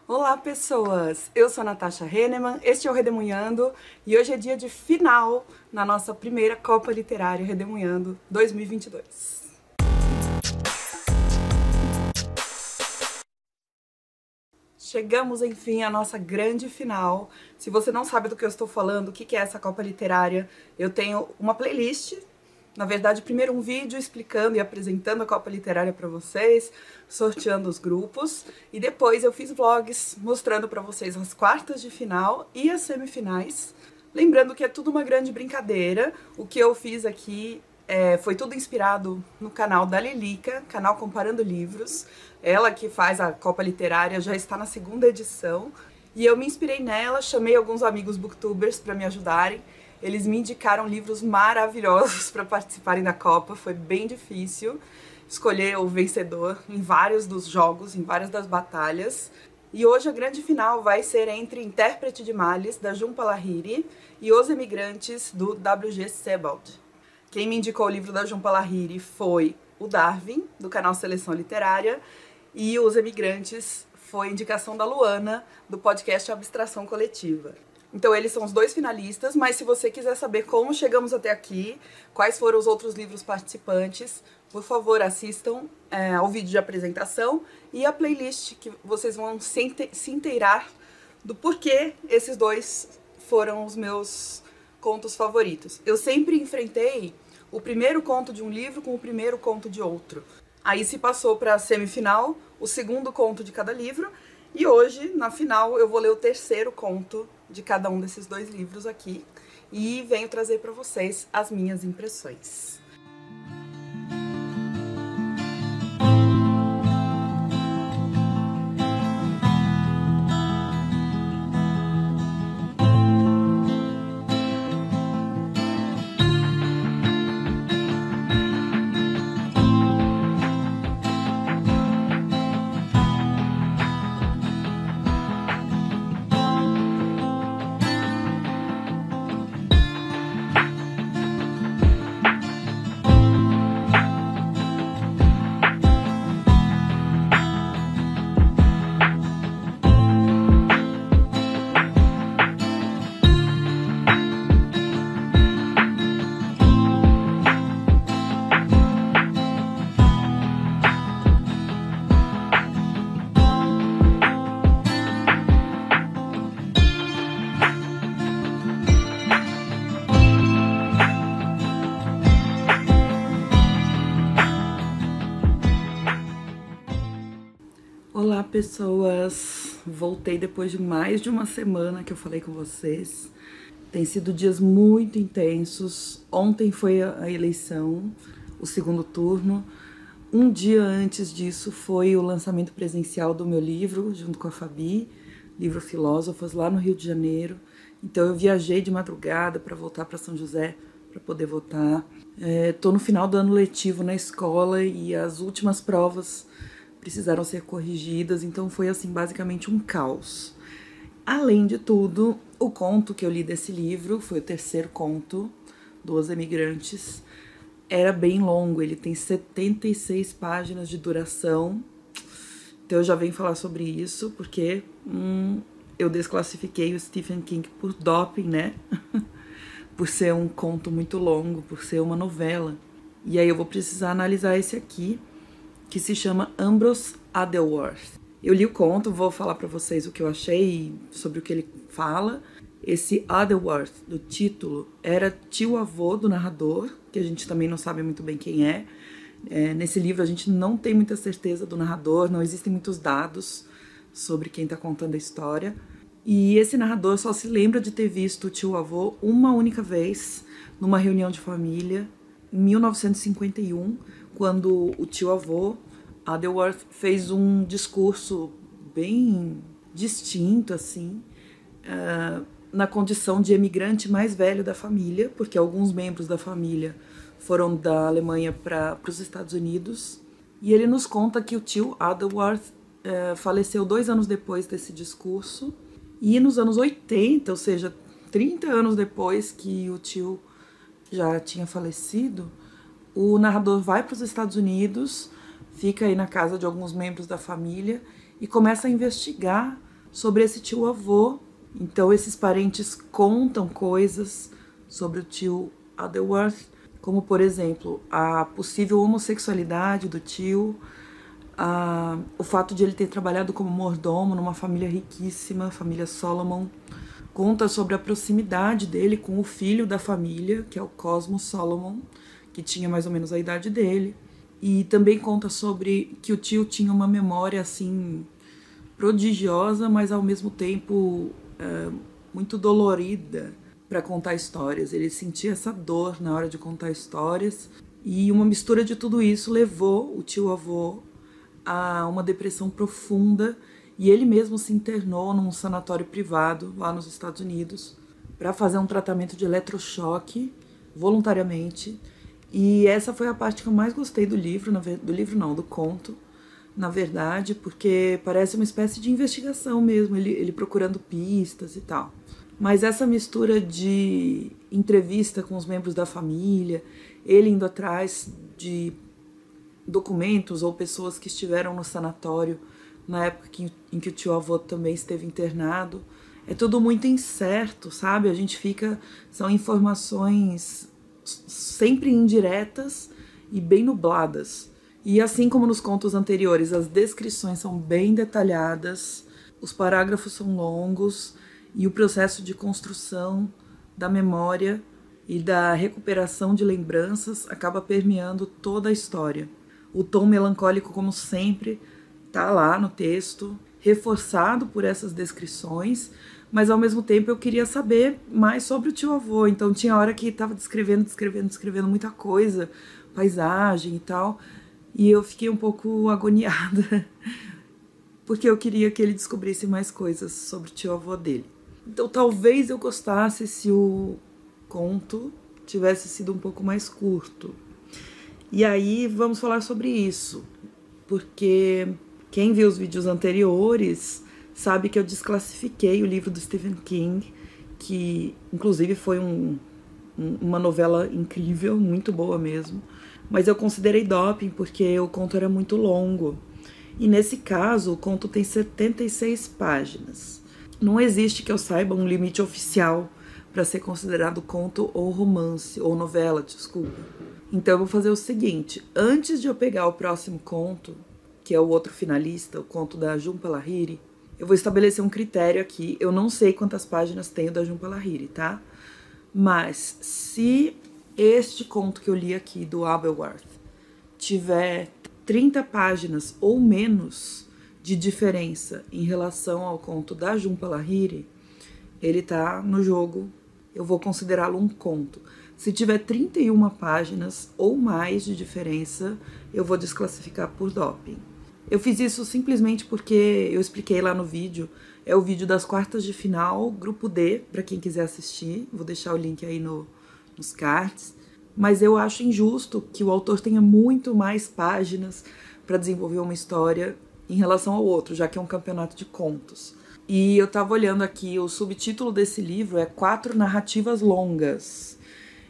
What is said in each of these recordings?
Olá, pessoas! Eu sou a Natasha Henneman, este é o Redemunhando e hoje é dia de final na nossa primeira Copa Literária Redemunhando 2022. Chegamos, enfim, à nossa grande final. Se você não sabe do que eu estou falando, o que é essa Copa Literária, eu tenho uma playlist. Na verdade, primeiro um vídeo explicando e apresentando a Copa Literária para vocês, sorteando os grupos, e depois eu fiz vlogs mostrando para vocês as quartas de final e as semifinais. Lembrando que é tudo uma grande brincadeira. O que eu fiz aqui foi tudo inspirado no canal da Lilica, canal Comparando Livros. Ela que faz a Copa Literária já está na segunda edição. E eu me inspirei nela, chamei alguns amigos booktubers para me ajudarem. Eles me indicaram livros maravilhosos para participarem da Copa. Foi bem difícil escolher o vencedor em vários dos jogos, em várias das batalhas. E hoje a grande final vai ser entre Intérprete de Males, da Jhumpa Lahiri, e Os Emigrantes, do W.G. Sebald. Quem me indicou o livro da Jhumpa Lahiri foi o Darwin, do canal Seleção Literária, e Os Emigrantes foi indicação da Luana, do podcast Abstração Coletiva. Então eles são os dois finalistas, mas se você quiser saber como chegamos até aqui, quais foram os outros livros participantes, por favor assistam ao vídeo de apresentação e a playlist, que vocês vão se inteirar do porquê esses dois foram os meus contos favoritos. Eu sempre enfrentei o primeiro conto de um livro com o primeiro conto de outro. Aí se passou para a semifinal, o segundo conto de cada livro, e hoje, na final, eu vou ler o terceiro conto de cada um desses dois livros aqui e venho trazer para vocês as minhas impressões. Olá, pessoas! Voltei depois de mais de uma semana que eu falei com vocês. Tem sido dias muito intensos. Ontem foi a eleição, o segundo turno. Um dia antes disso foi o lançamento presencial do meu livro, junto com a Fabi, livro Filósofos, lá no Rio de Janeiro. Então eu viajei de madrugada para voltar para São José para poder votar. Tô no final do ano letivo na escola e as últimas provas precisaram ser corrigidas, então foi assim basicamente um caos. Além de tudo, o conto que eu li desse livro foi o terceiro conto, Os Emigrantes. Era bem longo, ele tem 76 páginas de duração, então eu já venho falar sobre isso, porque eu desclassifiquei o Stephen King por doping, né? Por ser um conto muito longo, por ser uma novela. E aí eu vou precisar analisar esse aqui, que se chama Ambrose Adelworth. Eu li o conto, vou falar para vocês o que eu achei sobre o que ele fala. Esse Adelworth, do título, era tio-avô do narrador, que a gente também não sabe muito bem quem é. Nesse livro a gente não tem muita certeza do narrador, não existem muitos dados sobre quem está contando a história. E esse narrador só se lembra de ter visto o tio-avô uma única vez, numa reunião de família, em 1951, quando o tio-avô, Adelworth, fez um discurso bem distinto, assim, na condição de emigrante mais velho da família, porque alguns membros da família foram da Alemanha para os Estados Unidos. E ele nos conta que o tio Adelworth faleceu 2 anos depois desse discurso, e nos anos 80, ou seja, 30 anos depois que o tio já tinha falecido, o narrador vai para os Estados Unidos, fica aí na casa de alguns membros da família e começa a investigar sobre esse tio-avô. Então esses parentes contam coisas sobre o tio Adelworth, como por exemplo a possível homossexualidade do tio, o fato de ele ter trabalhado como mordomo numa família riquíssima, família Solomon. Conta sobre a proximidade dele com o filho da família, que é o Cosmo Solomon, que tinha mais ou menos a idade dele. E também conta sobre que o tio tinha uma memória assim prodigiosa, mas ao mesmo tempo muito dolorida para contar histórias. Ele sentia essa dor na hora de contar histórias. E uma mistura de tudo isso levou o tio-avô a uma depressão profunda, e ele mesmo se internou num sanatório privado lá nos Estados Unidos para fazer um tratamento de eletrochoque voluntariamente. E essa foi a parte que eu mais gostei do livro, do conto, na verdade, porque parece uma espécie de investigação mesmo, ele procurando pistas e tal. Mas essa mistura de entrevista com os membros da família, ele indo atrás de documentos ou pessoas que estiveram no sanatório na época em que o tio-avô também esteve internado, é tudo muito incerto, sabe? A gente fica... São informações sempre indiretas e bem nubladas. E assim como nos contos anteriores, as descrições são bem detalhadas, os parágrafos são longos e o processo de construção da memória e da recuperação de lembranças acaba permeando toda a história. O tom melancólico, como sempre, tá lá no texto, reforçado por essas descrições, mas ao mesmo tempo eu queria saber mais sobre o tio-avô. Então tinha hora que estava descrevendo muita coisa, paisagem e tal, e eu fiquei um pouco agoniada, porque eu queria que ele descobrisse mais coisas sobre o tio-avô dele. Então talvez eu gostasse se o conto tivesse sido um pouco mais curto. E aí vamos falar sobre isso, porque quem viu os vídeos anteriores sabe que eu desclassifiquei o livro do Stephen King, que inclusive foi uma novela incrível, muito boa mesmo, mas eu considerei doping porque o conto era muito longo. E nesse caso, o conto tem 76 páginas. Não existe, que eu saiba, um limite oficial para ser considerado conto ou romance, ou novela, desculpa. Então eu vou fazer o seguinte, antes de eu pegar o próximo conto, que é o outro finalista, o conto da Jhumpa Lahiri, eu vou estabelecer um critério aqui. Eu não sei quantas páginas tem o da Jhumpa Lahiri, tá? Mas se este conto que eu li aqui, do Adelworth, tiver 30 páginas ou menos de diferença em relação ao conto da Jhumpa Lahiri, ele tá no jogo, eu vou considerá-lo um conto. Se tiver 31 páginas ou mais de diferença, eu vou desclassificar por doping. Eu fiz isso simplesmente porque eu expliquei lá no vídeo, é o vídeo das quartas de final, grupo D, para quem quiser assistir, vou deixar o link aí nos cards. Mas eu acho injusto que o autor tenha muito mais páginas para desenvolver uma história em relação ao outro, já que é um campeonato de contos. E eu tava olhando aqui, o subtítulo desse livro é 4 narrativas longas.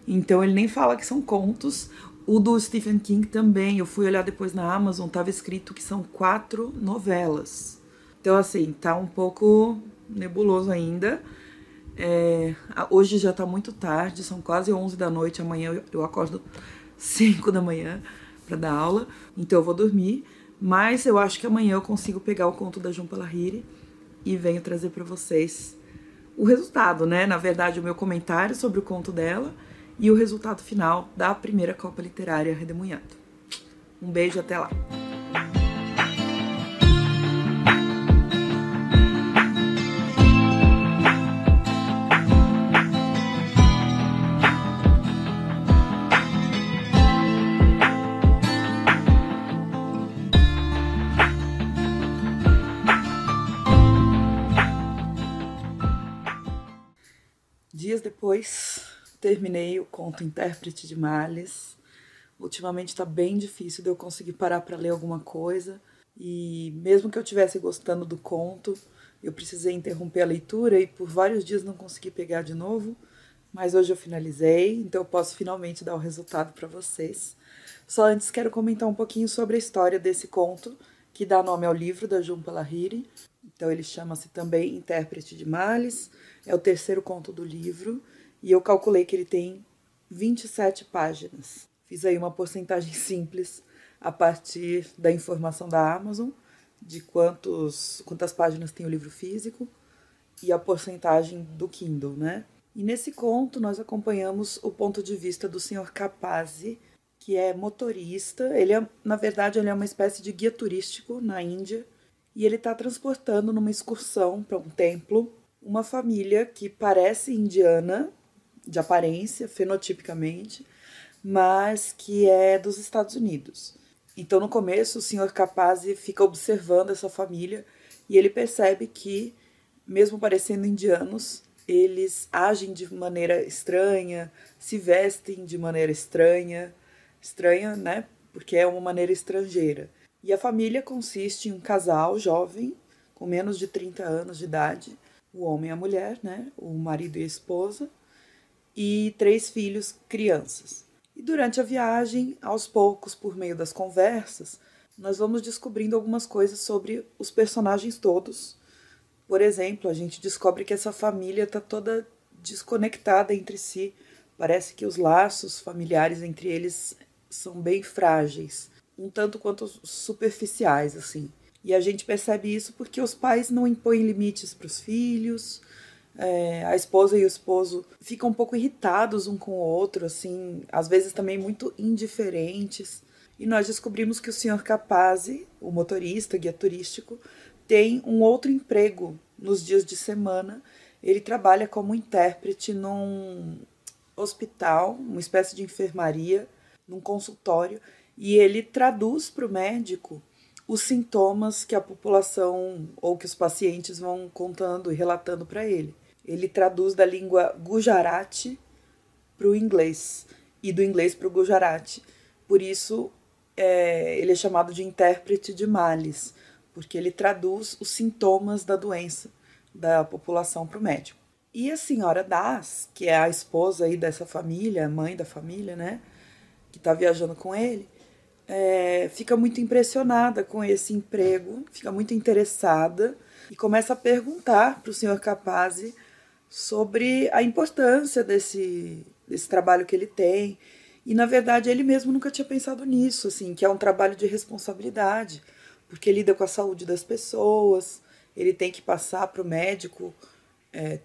Então ele nem fala que são contos. O do Stephen King também, eu fui olhar depois na Amazon, tava escrito que são 4 novelas. Então assim, tá um pouco nebuloso ainda. Hoje já tá muito tarde, são quase 11 da noite, amanhã eu acordo 5 da manhã para dar aula, então eu vou dormir. Mas eu acho que amanhã eu consigo pegar o conto da Jhumpa Lahiri e venho trazer para vocês o resultado, né? Na verdade, o meu comentário sobre o conto dela e o resultado final da primeira Copa Literária Redemoinhando. Um beijo, até lá! Dias depois, terminei o conto Intérprete de Males. Ultimamente tá bem difícil de eu conseguir parar para ler alguma coisa. E mesmo que eu estivesse gostando do conto, eu precisei interromper a leitura e por vários dias não consegui pegar de novo. Mas hoje eu finalizei, então eu posso finalmente dar o resultado para vocês. Só antes quero comentar um pouquinho sobre a história desse conto, que dá nome ao livro da Jhumpa Lahiri, Então ele chama-se também Intérprete de Males, é o terceiro conto do livro, e eu calculei que ele tem 27 páginas. Fiz aí uma porcentagem simples a partir da informação da Amazon, de quantas páginas tem o livro físico, e a porcentagem do Kindle, né? E nesse conto nós acompanhamos o ponto de vista do Sr. Capazzi, que é motorista. Na verdade, ele é uma espécie de guia turístico na Índia, e ele está transportando numa excursão para um templo uma família que parece indiana, de aparência, fenotipicamente, mas que é dos Estados Unidos. Então, no começo, o Sr. Capazzi fica observando essa família e ele percebe que, mesmo parecendo indianos, eles agem de maneira estranha, se vestem de maneira estranha, né? Porque é uma maneira estrangeira. E a família consiste em um casal jovem, com menos de 30 anos de idade, o homem e a mulher, né? O marido e a esposa, e 3 filhos crianças. E durante a viagem, aos poucos, por meio das conversas, nós vamos descobrindo algumas coisas sobre os personagens todos. Por exemplo, a gente descobre que essa família está toda desconectada entre si. Parece que os laços familiares entre eles são bem frágeis, um tanto quanto superficiais, assim. E a gente percebe isso porque os pais não impõem limites para os filhos, a esposa e o esposo ficam um pouco irritados um com o outro, assim, às vezes também muito indiferentes. E nós descobrimos que o Sr. Capazzi, o motorista, guia turístico, tem um outro emprego nos dias de semana. Ele trabalha como intérprete num hospital, uma espécie de enfermaria, num consultório, e ele traduz para o médico os sintomas que a população ou que os pacientes vão contando e relatando para ele. Ele traduz da língua Gujarati para o inglês e do inglês para o Gujarati. Por isso, ele é chamado de intérprete de males, porque ele traduz os sintomas da doença da população para o médico. E a senhora Das, que é a esposa aí dessa família, a mãe da família, né, que está viajando com ele, fica muito impressionada com esse emprego, fica muito interessada e começa a perguntar para o Sr. Capazzi sobre a importância desse trabalho que ele tem. E, na verdade, ele mesmo nunca tinha pensado nisso, assim, que é um trabalho de responsabilidade, porque lida com a saúde das pessoas, ele tem que passar para o médico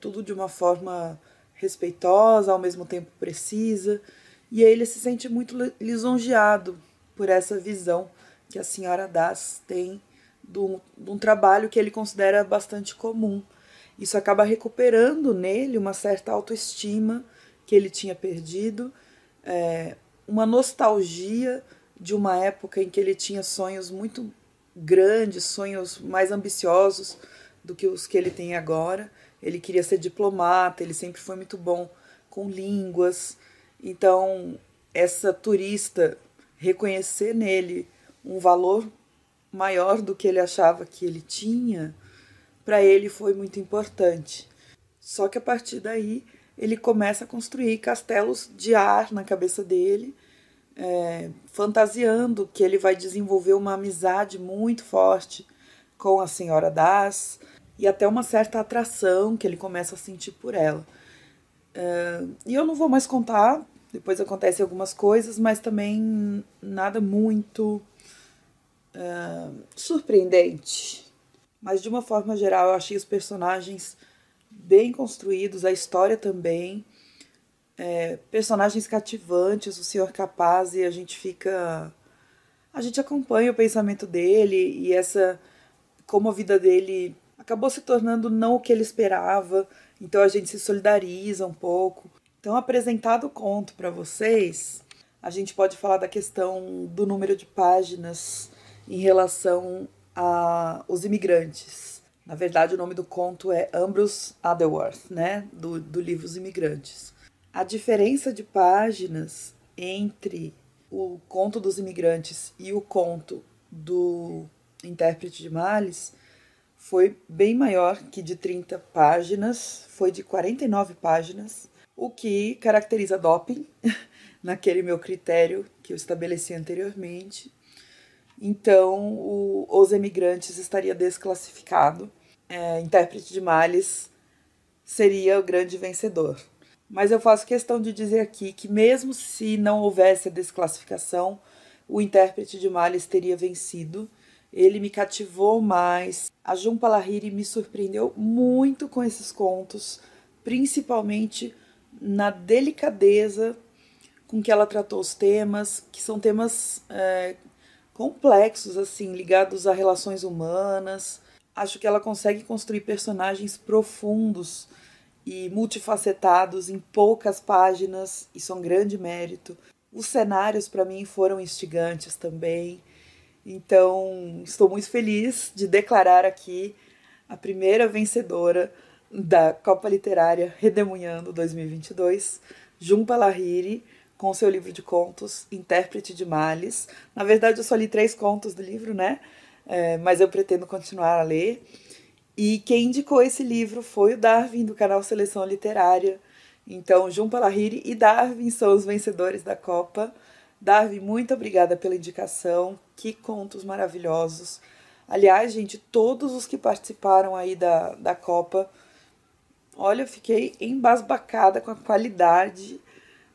tudo de uma forma respeitosa, ao mesmo tempo precisa, e aí ele se sente muito lisonjeado por essa visão que a senhora Das tem de um trabalho que ele considera bastante comum. Isso acaba recuperando nele uma certa autoestima que ele tinha perdido, uma nostalgia de uma época em que ele tinha sonhos muito grandes, sonhos mais ambiciosos do que os que ele tem agora. Ele queria ser diplomata, ele sempre foi muito bom com línguas. Então, essa turista reconhecer nele um valor maior do que ele achava que ele tinha, para ele foi muito importante. Só que a partir daí ele começa a construir castelos de ar na cabeça dele, fantasiando que ele vai desenvolver uma amizade muito forte com a senhora Das e até uma certa atração que ele começa a sentir por ela. E eu não vou mais contar, depois acontecem algumas coisas, mas também nada muito surpreendente. Mas de uma forma geral eu achei os personagens bem construídos, a história também, personagens cativantes, o Sr. Capazzi, a gente acompanha o pensamento dele e como a vida dele acabou se tornando não o que ele esperava, então a gente se solidariza um pouco. Então, apresentado o conto para vocês, a gente pode falar da questão do número de páginas em relação aos imigrantes. Na verdade, o nome do conto é Ambrose Adderworth, né? Do livro Os Imigrantes. A diferença de páginas entre o conto dos imigrantes e o conto do Intérprete de Males foi bem maior que de 30 páginas, foi de 49 páginas, o que caracteriza doping, naquele meu critério que eu estabeleci anteriormente. Então, Os Imigrantes estaria desclassificado. intérprete de males seria o grande vencedor. Mas eu faço questão de dizer aqui que mesmo se não houvesse a desclassificação, o intérprete de males teria vencido. Ele me cativou mais. A Jhumpa Lahiri me surpreendeu muito com esses contos, principalmente na delicadeza com que ela tratou os temas, que são temas complexos, assim, ligados a relações humanas. Acho que ela consegue construir personagens profundos e multifacetados em poucas páginas. Isso é um grande mérito. Os cenários, para mim, foram instigantes também. Então, estou muito feliz de declarar aqui a primeira vencedora da Copa Literária Redemoinhando 2022, Jhumpa Lahiri, com seu livro de contos, Intérprete de Males. Na verdade, eu só li 3 contos do livro, né? Mas eu pretendo continuar a ler. E quem indicou esse livro foi o Darwin, do canal Seleção Literária. Então, Jhumpa Lahiri e Darwin são os vencedores da Copa. Darwin, muito obrigada pela indicação. Que contos maravilhosos. Aliás, gente, todos os que participaram aí da Copa, olha, eu fiquei embasbacada com a qualidade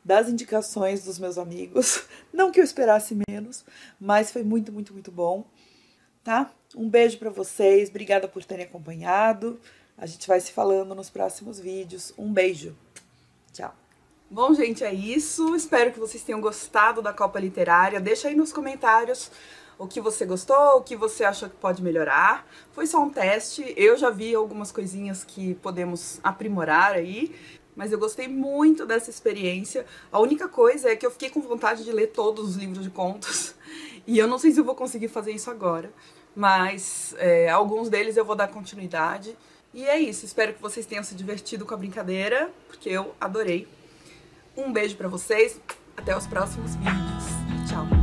das indicações dos meus amigos. Não que eu esperasse menos, mas foi muito, muito, muito bom. Tá? Um beijo pra vocês, obrigada por terem acompanhado. A gente vai se falando nos próximos vídeos. Um beijo. Tchau. Bom, gente, é isso. Espero que vocês tenham gostado da Copa Literária. Deixa aí nos comentários o que você gostou, o que você achou que pode melhorar. Foi só um teste. Eu já vi algumas coisinhas que podemos aprimorar aí, mas eu gostei muito dessa experiência. A única coisa é que eu fiquei com vontade de ler todos os livros de contos. E eu não sei se eu vou conseguir fazer isso agora. Mas alguns deles eu vou dar continuidade. E é isso, espero que vocês tenham se divertido com a brincadeira, porque eu adorei. Um beijo pra vocês, até os próximos vídeos. Tchau!